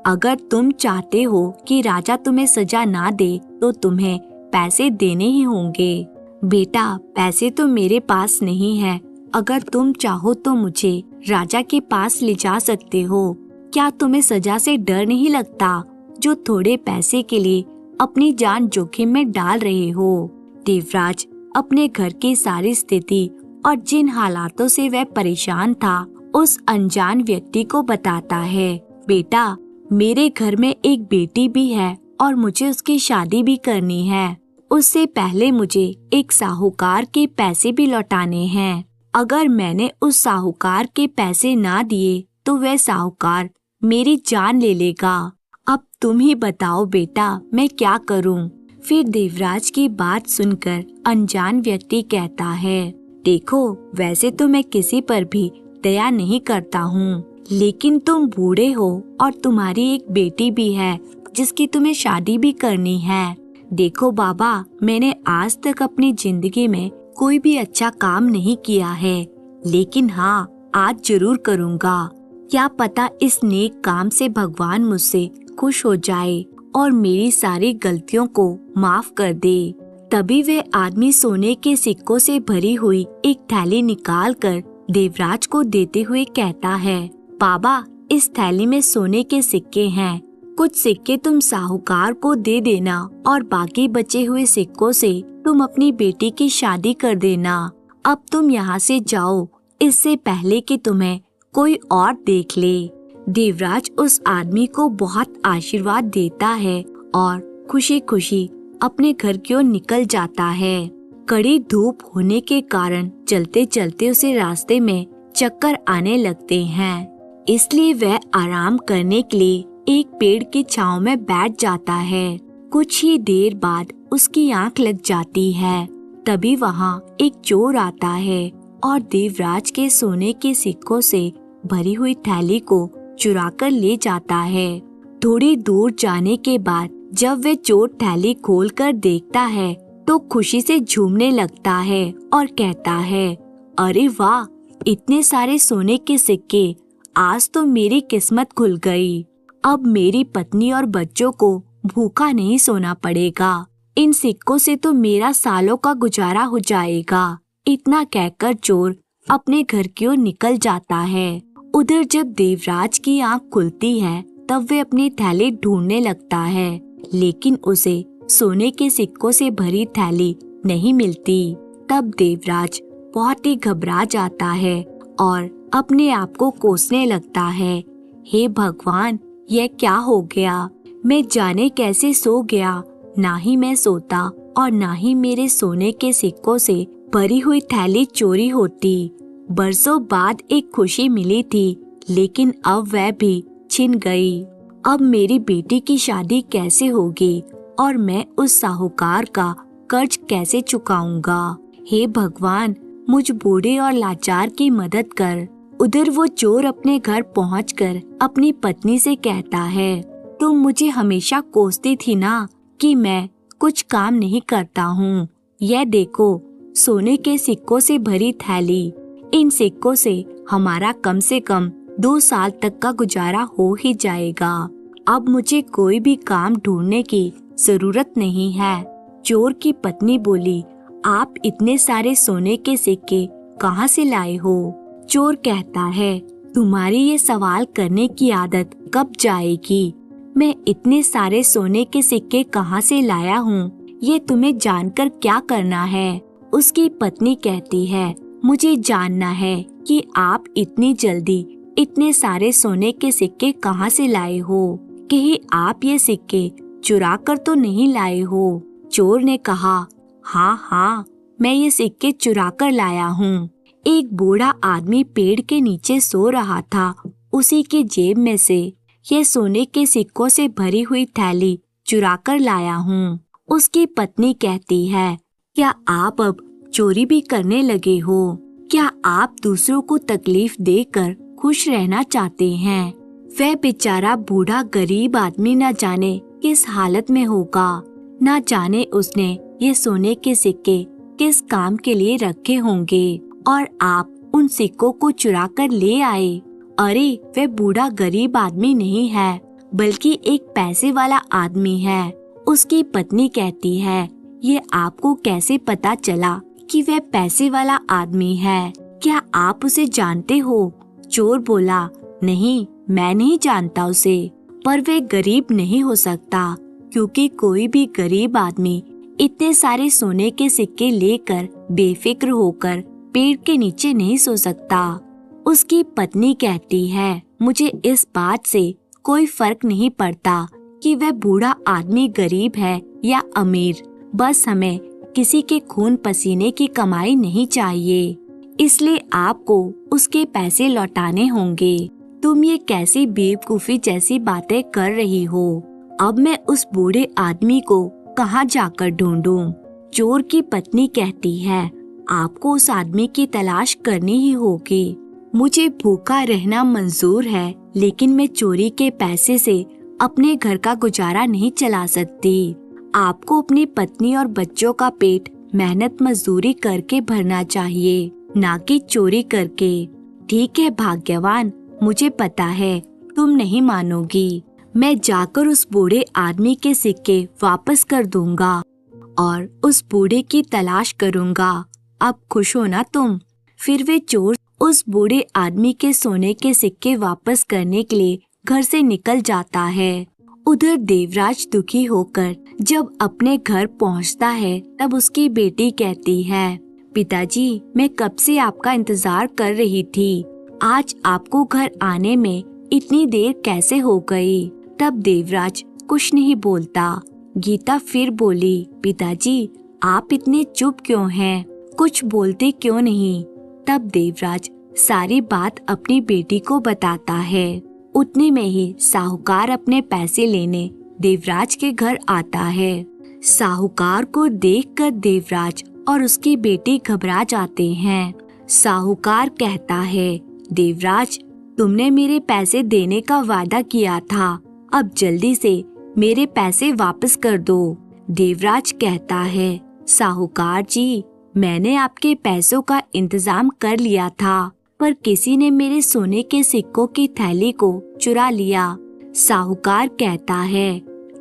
A: अगर तुम चाहते हो कि राजा तुम्हें सजा ना दे तो तुम्हें पैसे देने ही होंगे। बेटा पैसे तो मेरे पास नहीं है, अगर तुम चाहो तो मुझे राजा के पास ले जा सकते हो। क्या तुम्हें सजा से डर नहीं लगता, जो थोड़े पैसे के लिए अपनी जान जोखिम में डाल रहे हो? देवराज अपने घर की सारी स्थिति और जिन हालातों से वह परेशान था उस अनजान व्यक्ति को बताता है। बेटा मेरे घर में एक बेटी भी है और मुझे उसकी शादी भी करनी है। उससे पहले मुझे एक साहूकार के पैसे भी लौटाने हैं। अगर मैंने उस साहूकार के पैसे ना दिए तो वह साहूकार मेरी जान ले लेगा। अब तुम ही बताओ बेटा मैं क्या करूं? फिर देवराज की बात सुनकर अनजान व्यक्ति कहता है, देखो वैसे तो मैं किसी पर भी दया नहीं करता हूँ, लेकिन तुम बूढ़े हो और तुम्हारी एक बेटी भी है जिसकी तुम्हें शादी भी करनी है। देखो बाबा, मैंने आज तक अपनी जिंदगी में कोई भी अच्छा काम नहीं किया है, लेकिन हाँ आज जरूर करूँगा। क्या पता इस नेक काम से भगवान मुझसे खुश हो जाए और मेरी सारी गलतियों को माफ कर दे। तभी वे आदमी सोने के सिक्कों से भरी हुई एक थैली निकालकर देवराज को देते हुए कहता है, बाबा इस थैली में सोने के सिक्के हैं, कुछ सिक्के तुम साहूकार को दे देना और बाकी बचे हुए सिक्कों से तुम अपनी बेटी की शादी कर देना। अब तुम यहाँ से जाओ, इससे पहले कि तुम्हें कोई और देख ले। देवराज उस आदमी को बहुत आशीर्वाद देता है और खुशी खुशी अपने घर की ओर निकल जाता है। कड़ी धूप होने के कारण चलते चलते उसे रास्ते में चक्कर आने लगते हैं, इसलिए वह आराम करने के लिए एक पेड़ की छांव में बैठ जाता है। कुछ ही देर बाद उसकी आंख लग जाती है। तभी वहाँ एक चोर आता है और देवराज के सोने के सिक्कों से भरी हुई थैली को चुराकर ले जाता है। थोड़ी दूर जाने के बाद जब वे चोर थैली खोलकर देखता है तो खुशी से झूमने लगता है और कहता है, अरे वाह, इतने सारे सोने के सिक्के, आज तो मेरी किस्मत खुल गई। अब मेरी पत्नी और बच्चों को भूखा नहीं सोना पड़ेगा। इन सिक्कों से तो मेरा सालों का गुजारा हो जाएगा। इतना कहकर चोर अपने घर की ओर निकल जाता है। उधर जब देवराज की आंख खुलती है तब वे अपनी थैली ढूंढने लगता है, लेकिन उसे सोने के सिक्कों से भरी थैली नहीं मिलती। तब देवराज बहुत ही घबरा जाता है और अपने आप को कोसने लगता है, हे भगवान, यह क्या हो गया? मैं जाने कैसे सो गया। ना ही मैं सोता और ना ही मेरे सोने के सिक्कों से भरी हुई थैली चोरी होती। बरसों बाद एक खुशी मिली थी, लेकिन अब वह भी छिन गई। अब मेरी बेटी की शादी कैसे होगी और मैं उस साहूकार का कर्ज कैसे चुकाऊंगा? हे भगवान, मुझ बूढ़े और लाचार की मदद कर। उधर वो चोर अपने घर पहुंचकर अपनी पत्नी से कहता है, तुम मुझे हमेशा कोसती थी ना कि मैं कुछ काम नहीं करता हूँ। यह देखो, सोने के सिक्कों से भरी थैली। इन सिक्कों से हमारा कम से कम 2 साल तक का गुजारा हो ही जाएगा। अब मुझे कोई भी काम ढूंढने की जरूरत नहीं है। चोर की पत्नी बोली, आप इतने सारे सोने के सिक्के कहाँ से लाए हो? चोर कहता है, तुम्हारी ये सवाल करने की आदत कब जाएगी? मैं इतने सारे सोने के सिक्के कहाँ से लाया हूँ, ये तुम्हें जानकर क्या करना है? उसकी पत्नी कहती है, मुझे जानना है कि आप इतनी जल्दी इतने सारे सोने के सिक्के कहाँ से लाए हो? कहीं आप ये सिक्के चुरा कर तो नहीं लाए हो? चोर ने कहा, हाँ, मैं ये सिक्के चुरा कर लाया हूँ। एक बूढ़ा आदमी पेड़ के नीचे सो रहा था। उसी के जेब में से ये सोने के सिक्कों से भरी हुई थैली चुरा कर लाया हूँ। उसकी पत्नी कहती है, क्या आप अब चोरी भी करने लगे हो? क्या आप दूसरों को तकलीफ देकर खुश रहना चाहते हैं? वह बेचारा बूढ़ा गरीब आदमी न जाने किस हालत में होगा। न जाने उसने ये सोने के सिक्के किस काम के लिए रखे होंगे और आप उन सिक्कों को चुरा कर ले आए। अरे, वह बूढ़ा गरीब आदमी नहीं है, बल्कि एक पैसे वाला आदमी है। उसकी पत्नी कहती है, ये आपको कैसे पता चला कि वह पैसे वाला आदमी है? क्या आप उसे जानते हो? चोर बोला, नहीं, मैं नहीं जानता उसे, पर वह गरीब नहीं हो सकता, क्योंकि कोई भी गरीब आदमी इतने सारे सोने के सिक्के लेकर बेफिक्र होकर पेड़ के नीचे नहीं सो सकता। उसकी पत्नी कहती है, मुझे इस बात से कोई फर्क नहीं पड़ता कि वह बूढ़ा आदमी गरीब है या अमीर, बस हमें किसी के खून पसीने की कमाई नहीं चाहिए, इसलिए आपको उसके पैसे लौटाने होंगे। तुम ये कैसी बेवकूफी जैसी बातें कर रही हो? अब मैं उस बूढ़े आदमी को कहाँ जाकर ढूंढूं? चोर की पत्नी कहती है, आपको उस आदमी की तलाश करनी ही होगी। मुझे भूखा रहना मंजूर है, लेकिन मैं चोरी के पैसे से अपने घर का गुजारा नहीं चला सकती। आपको अपनी पत्नी और बच्चों का पेट मेहनत मजदूरी करके भरना चाहिए, ना कि चोरी करके। ठीक है भाग्यवान, मुझे पता है तुम नहीं मानोगी। मैं जाकर उस बूढ़े आदमी के सिक्के वापस कर दूंगा और उस बूढ़े की तलाश करूंगा। अब खुश हो ना तुम? फिर वे चोर उस बूढ़े आदमी के सोने के सिक्के वापस करने के लिए घर से निकल जाता है। उधर देवराज दुखी होकर जब अपने घर पहुंचता है, तब उसकी बेटी कहती है, पिताजी, मैं कब से आपका इंतजार कर रही थी। आज आपको घर आने में इतनी देर कैसे हो गई? तब देवराज कुछ नहीं बोलता। गीता फिर बोली, पिताजी, आप इतने चुप क्यों हैं? कुछ बोलते क्यों नहीं? तब देवराज सारी बात अपनी बेटी को बताता है। उतने में ही साहूकार अपने पैसे लेने देवराज के घर आता है। साहूकार को देखकर देवराज और उसकी बेटी घबरा जाते हैं। साहूकार कहता है, देवराज, तुमने मेरे पैसे देने का वादा किया था, अब जल्दी से मेरे पैसे वापस कर दो। देवराज कहता है, साहूकार जी, मैंने आपके पैसों का इंतजाम कर लिया था, पर किसी ने मेरे सोने के सिक्कों की थैली को चुरा लिया। साहूकार कहता है,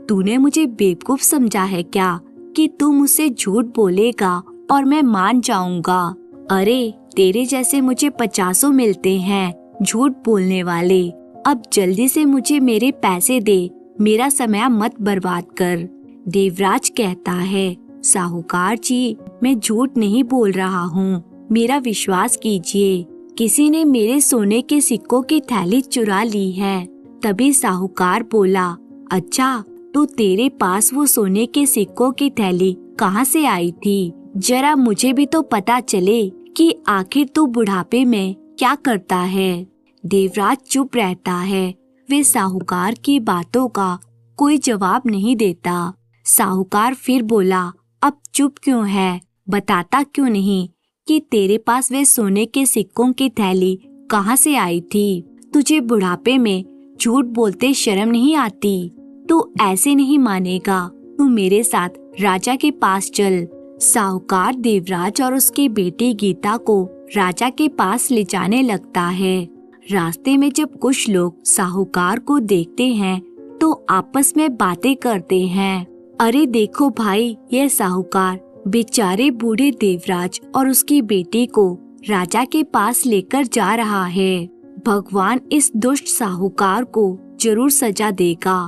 A: तूने मुझे बेवकूफ समझा है क्या कि तू मुझसे झूठ बोलेगा और मैं मान जाऊंगा? अरे, तेरे जैसे मुझे 50 मिलते हैं झूठ बोलने वाले। अब जल्दी से मुझे मेरे पैसे दे, मेरा समय मत बर्बाद कर। देवराज कहता है, साहूकार जी, मैं झूठ नहीं बोल रहा हूँ, मेरा विश्वास कीजिए, किसी ने मेरे सोने के सिक्कों की थैली चुरा ली है। तभी साहूकार बोला, अच्छा, तो तेरे पास वो सोने के सिक्कों की थैली कहाँ से आई थी? जरा मुझे भी तो पता चले कि आखिर तू बुढ़ापे में क्या करता है। देवराज चुप रहता है। वे साहूकार की बातों का कोई जवाब नहीं देता। साहूकार फिर बोला, अब चुप क्यों है? बताता क्यों नहीं कि तेरे पास वे सोने के सिक्कों की थैली कहाँ से आई थी? तुझे बुढ़ापे में झूठ बोलते शर्म नहीं आती? तू ऐसे नहीं मानेगा, तू मेरे साथ राजा के पास चल। साहूकार देवराज और उसकी बेटी गीता को राजा के पास ले जाने लगता है। रास्ते में जब कुछ लोग साहूकार को देखते हैं तो आपस में बातें करते हैं। अरे देखो भाई, यह साहूकार बेचारे बूढ़े देवराज और उसकी बेटी को राजा के पास लेकर जा रहा है। भगवान इस दुष्ट साहूकार को जरूर सजा देगा।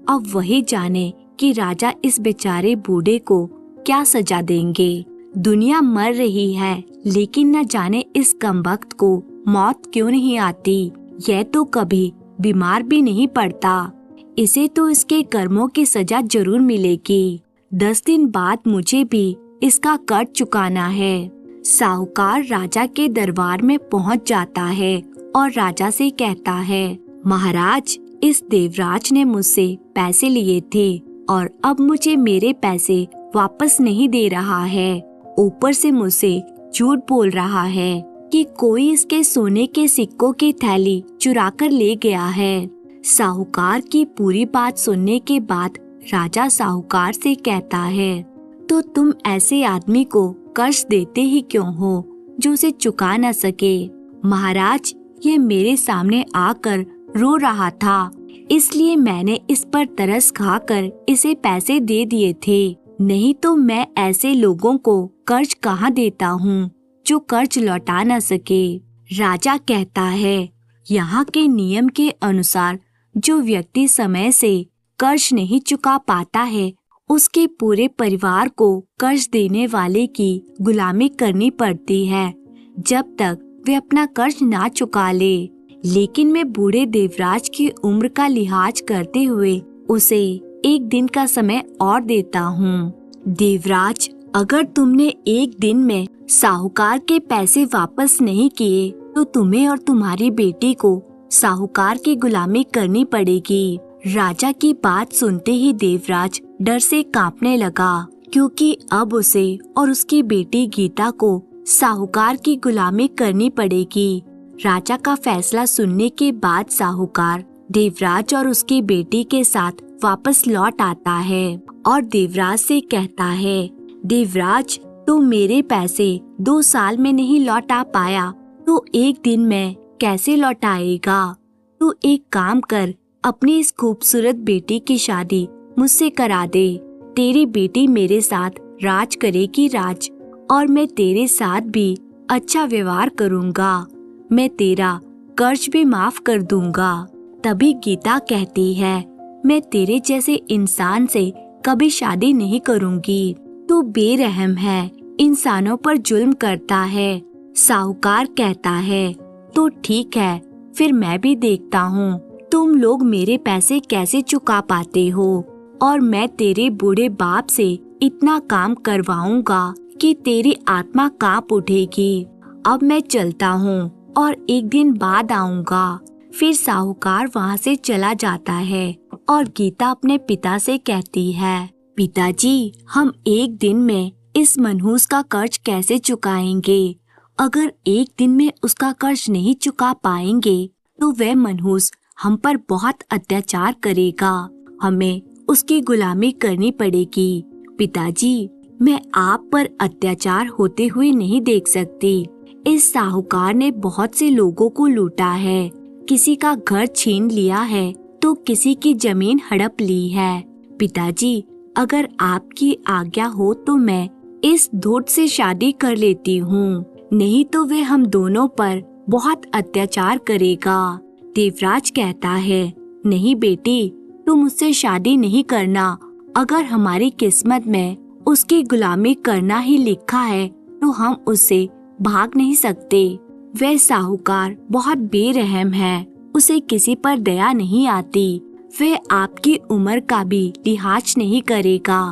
A: अब वही जाने कि राजा इस बेचारे बूढ़े को क्या सजा देंगे। दुनिया मर रही है, लेकिन न जाने इस कमबख्त को मौत क्यों नहीं आती। यह तो कभी बीमार भी नहीं पड़ता। इसे तो इसके कर्मों की सजा जरूर मिलेगी। 10 दिन बाद मुझे भी इसका कर्ज चुकाना है। साहूकार राजा के दरबार में पहुंच जाता है और राजा से कहता है, महाराज, इस देवराज ने मुझसे पैसे लिए थे और अब मुझे मेरे पैसे वापस नहीं दे रहा है। ऊपर से मुझसे झूठ बोल रहा है कि कोई इसके सोने के सिक्कों की थैली चुरा कर ले गया है। साहूकार की पूरी बात सुनने के बाद राजा साहूकार से कहता है, तो तुम ऐसे आदमी को कर्ज देते ही क्यों हो जो उसे चुका न सके। महाराज, ये मेरे सामने आकर रो रहा था, इसलिए मैंने इस पर तरस खाकर इसे पैसे दे दिए थे। नहीं तो मैं ऐसे लोगों को कर्ज कहाँ देता हूँ जो कर्ज लौटा न सके। राजा कहता है, यहाँ के नियम के अनुसार जो व्यक्ति समय से कर्ज नहीं चुका पाता है, उसके पूरे परिवार को कर्ज देने वाले की गुलामी करनी पड़ती है जब तक वे अपना कर्ज ना चुका ले। लेकिन मैं बूढ़े देवराज की उम्र का लिहाज करते हुए उसे 1 दिन का समय और देता हूँ। देवराज, अगर तुमने 1 दिन में साहूकार के पैसे वापस नहीं किए तो तुम्हें और तुम्हारी बेटी को साहूकार की गुलामी करनी पड़ेगी। राजा की बात सुनते ही देवराज डर से कांपने लगा, क्योंकि अब उसे और उसकी बेटी गीता को साहूकार की गुलामी करनी पड़ेगी। राजा का फैसला सुनने के बाद साहूकार देवराज और उसकी बेटी के साथ वापस लौट आता है और देवराज से कहता है, देवराज, तू मेरे पैसे 2 साल में नहीं लौटा पाया तो 1 दिन में कैसे लौटाएगा। तू एक काम कर, अपनी इस खूबसूरत बेटी की शादी मुझसे करा दे। तेरी बेटी मेरे साथ राज करेगी राज, और मैं तेरे साथ भी अच्छा व्यवहार करूँगा। मैं तेरा कर्ज भी माफ कर दूंगा। तभी गीता कहती है, मैं तेरे जैसे इंसान से कभी शादी नहीं करूँगी। तू बेरहम है, इंसानों पर जुल्म करता है। साहूकार कहता है, तो ठीक है, फिर मैं भी देखता हूँ तुम लोग मेरे पैसे कैसे चुका पाते हो, और मैं तेरे बूढ़े बाप से इतना काम करवाऊंगा कि तेरी आत्मा कांप उठेगी। अब मैं चलता हूँ और 1 दिन बाद आऊंगा। फिर साहूकार वहाँ से चला जाता है और गीता अपने पिता से कहती है, पिताजी, हम 1 दिन में इस मनहूस का कर्ज कैसे चुकाएंगे। अगर 1 दिन में उसका कर्ज नहीं चुका पाएंगे तो वह मनहूस हम पर बहुत अत्याचार करेगा। हमें उसकी गुलामी करनी पड़ेगी। पिताजी, मैं आप पर अत्याचार होते हुए नहीं देख सकती। इस साहूकार ने बहुत से लोगों को लूटा है, किसी का घर छीन लिया है तो किसी की जमीन हड़प ली है। पिताजी, अगर आपकी आज्ञा हो तो मैं इस धूर्त से शादी कर लेती हूँ, नहीं तो वह हम दोनों पर बहुत अत्याचार करेगा। देवराज कहता है, नहीं बेटी, तुम मुझसे शादी नहीं करना। अगर हमारी किस्मत में उसकी गुलामी करना ही लिखा है तो हम उससे भाग नहीं सकते। वह साहूकार बहुत बेरहम है, उसे किसी पर दया नहीं आती। वह आपकी उम्र का भी लिहाज नहीं करेगा।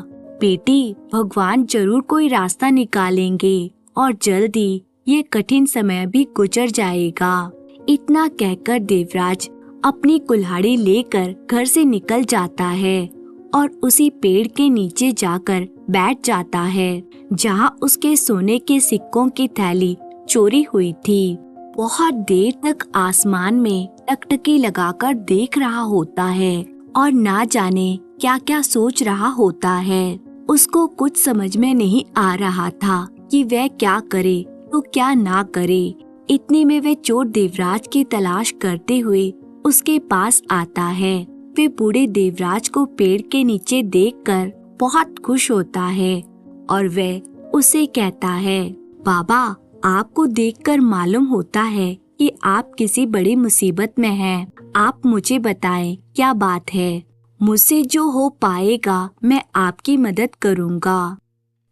A: बेटी, भगवान जरूर कोई रास्ता निकालेंगे और जल्दी ये कठिन समय भी गुजर जाएगा। इतना कहकर देवराज अपनी कुल्हाड़ी लेकर घर से निकल जाता है और उसी पेड़ के नीचे जाकर बैठ जाता है जहाँ उसके सोने के सिक्कों की थैली चोरी हुई थी। बहुत देर तक आसमान में टकटकी लगाकर देख रहा होता है और ना जाने क्या क्या सोच रहा होता है। उसको कुछ समझ में नहीं आ रहा था कि वह क्या करे तो क्या ना करे। इतने में वह चोर देवराज की तलाश करते हुए उसके पास आता है। वे बूढ़े देवराज को पेड़ के नीचे देखकर बहुत खुश होता है और वह उसे कहता है, बाबा, आपको देखकर मालूम होता है कि आप किसी बड़ी मुसीबत में हैं। आप मुझे बताएं क्या बात है। मुझसे जो हो पाएगा मैं आपकी मदद करूँगा।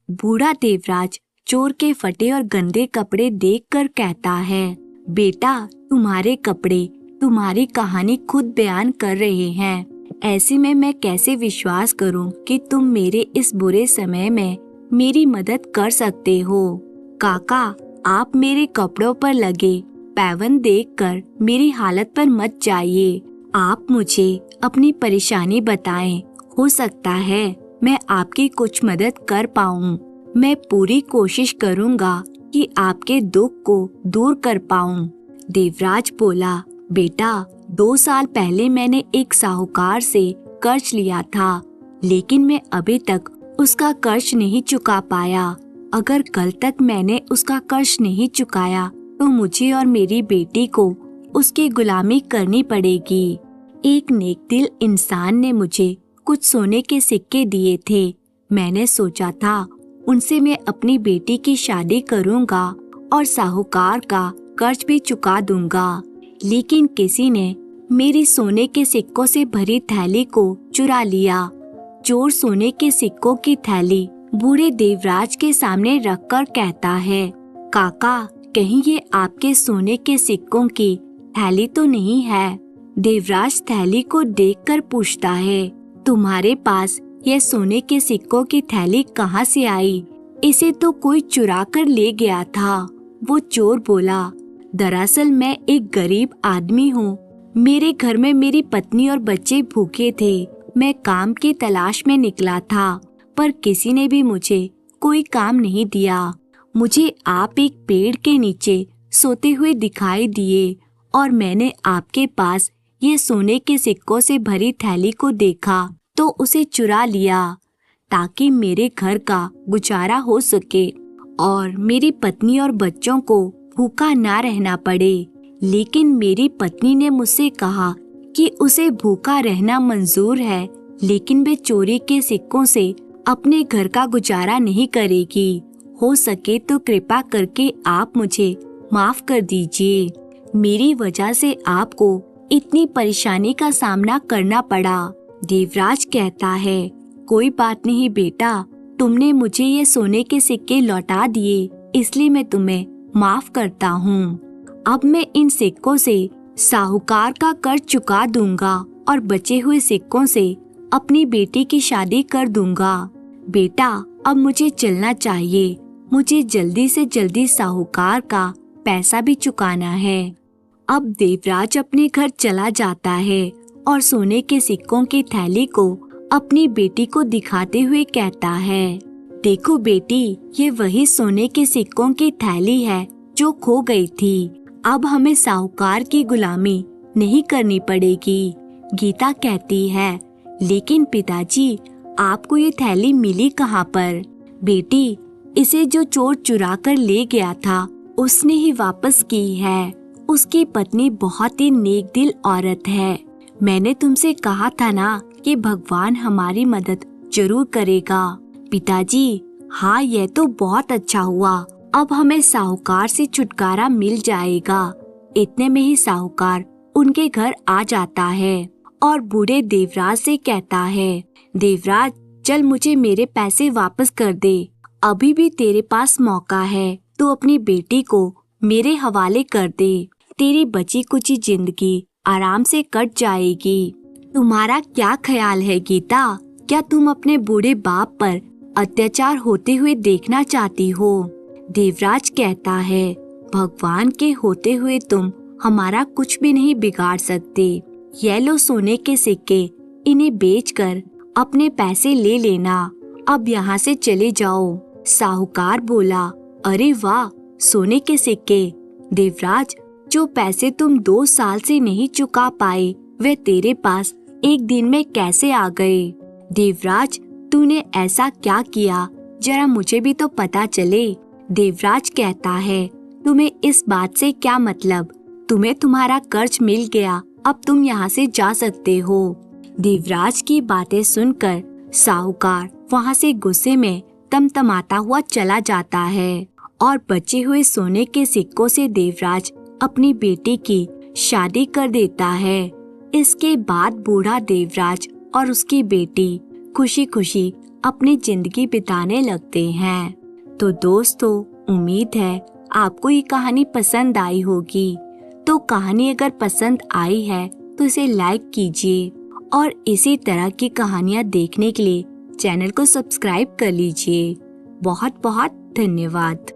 A: बूढ़ा देवराज चोर के फटे और गंदे कपड़े देखकर कहता है, बेटा, तुम्हारे कपड़े तुम्हारी कहानी खुद बयान कर रहे हैं। ऐसे में मैं कैसे विश्वास करूं कि तुम मेरे इस बुरे समय में मेरी मदद कर सकते हो। काका, आप मेरे कपड़ों पर लगे पैबंद देखकर मेरी हालत पर मत जाइए। आप मुझे अपनी परेशानी बताएं। हो सकता है मैं आपकी कुछ मदद कर पाऊं। मैं पूरी कोशिश करूंगा कि आपके दुख को दूर कर पाऊं। देवराज बोला, बेटा, 2 साल पहले मैंने एक साहूकार से कर्ज लिया था, लेकिन मैं अभी तक उसका कर्ज नहीं चुका पाया। अगर कल तक मैंने उसका कर्ज नहीं चुकाया तो मुझे और मेरी बेटी को उसकी गुलामी करनी पड़ेगी। एक नेकदिल इंसान ने मुझे कुछ सोने के सिक्के दिए थे। मैंने सोचा था उनसे मैं अपनी बेटी की शादी करूंगा और साहूकार का कर्ज भी चुका दूंगा, लेकिन किसी ने मेरी सोने के सिक्कों से भरी थैली को चुरा लिया। चोर सोने के सिक्कों की थैली बूढ़े देवराज के सामने रखकर कहता है, काका, कहीं ये आपके सोने के सिक्कों की थैली तो नहीं है। देवराज थैली को देखकर पूछता है, तुम्हारे पास यह सोने के सिक्कों की थैली कहाँ से आई? इसे तो कोई चुरा कर ले गया था। वो चोर बोला, दरअसल मैं एक गरीब आदमी हूँ। मेरे घर में मेरी पत्नी और बच्चे भूखे थे। मैं काम की तलाश में निकला था, पर किसी ने भी मुझे कोई काम नहीं दिया। मुझे आप एक पेड़ के नीचे सोते हुए दिखाई दिए और मैंने आपके पास ये सोने के सिक्कों से भरी थैली को देखा तो उसे चुरा लिया ताकि मेरे घर का गुजारा हो सके और मेरी पत्नी और बच्चों को भूखा ना रहना पड़े। लेकिन मेरी पत्नी ने मुझसे कहा कि उसे भूखा रहना मंजूर है, लेकिन वे चोरी के सिक्कों से अपने घर का गुजारा नहीं करेगी। हो सके तो कृपा करके आप मुझे माफ कर दीजिए। मेरी वजह से आपको इतनी परेशानी का सामना करना पड़ा। देवराज कहता है, कोई बात नहीं बेटा, तुमने मुझे ये सोने के सिक्के लौटा दिए, इसलिए मैं तुम्हें माफ करता हूँ। अब मैं इन सिक्कों से साहूकार का कर्ज चुका दूंगा और बचे हुए सिक्कों से अपनी बेटी की शादी कर दूंगा। बेटा, अब मुझे चलना चाहिए। मुझे जल्दी से जल्दी साहूकार का पैसा भी चुकाना है। अब देवराज अपने घर चला जाता है और सोने के सिक्कों की थैली को अपनी बेटी को दिखाते हुए कहता है, देखो बेटी, ये वही सोने के सिक्कों की थैली है जो खो गई थी। अब हमें साहूकार की गुलामी नहीं करनी पड़ेगी। गीता कहती है, लेकिन पिताजी, आपको ये थैली मिली कहाँ पर? बेटी, इसे जो चोर चुरा कर ले गया था उसने ही वापस की है। उसकी पत्नी बहुत ही नेक दिल औरत है। मैंने तुमसे कहा था ना कि भगवान हमारी मदद जरूर करेगा। पिताजी, हाँ, यह तो बहुत अच्छा हुआ। अब हमें साहूकार से छुटकारा मिल जाएगा। इतने में ही साहूकार उनके घर आ जाता है और बूढ़े देवराज से कहता है, देवराज, चल मुझे मेरे पैसे वापस कर दे। अभी भी तेरे पास मौका है, तू अपनी बेटी को मेरे हवाले कर दे। तेरी बची कुची जिंदगी आराम से कट जाएगी। तुम्हारा क्या ख्याल है गीता? क्या तुम अपने बूढ़े बाप पर अत्याचार होते हुए देखना चाहती हो? देवराज कहता है, भगवान के होते हुए तुम हमारा कुछ भी नहीं बिगाड़ सकते। ये लो सोने के सिक्के, इन्हें बेचकर अपने पैसे ले लेना। अब यहाँ से चले जाओ। साहूकार बोला, अरे वाह, सोने के सिक्के। देवराज, जो पैसे तुम 2 साल से नहीं चुका पाए वे तेरे पास एक दिन में कैसे आ गए? देवराज, तूने ऐसा क्या किया, जरा मुझे भी तो पता चले। देवराज कहता है, तुम्हें इस बात से क्या मतलब? तुम्हें तुम्हारा कर्ज मिल गया, अब तुम यहाँ से जा सकते हो। देवराज की बातें सुनकर साहूकार वहाँ से गुस्से में तमतमाता हुआ चला जाता है और बचे हुए सोने के सिक्कों से देवराज अपनी बेटी की शादी कर देता है। इसके बाद बूढ़ा देवराज और उसकी बेटी खुशी खुशी अपनी जिंदगी बिताने लगते हैं। तो दोस्तों, उम्मीद है आपको ये कहानी पसंद आई होगी। तो कहानी अगर पसंद आई है तो इसे लाइक कीजिए और इसी तरह की कहानियाँ देखने के लिए चैनल को सब्सक्राइब कर लीजिए। बहुत बहुत धन्यवाद।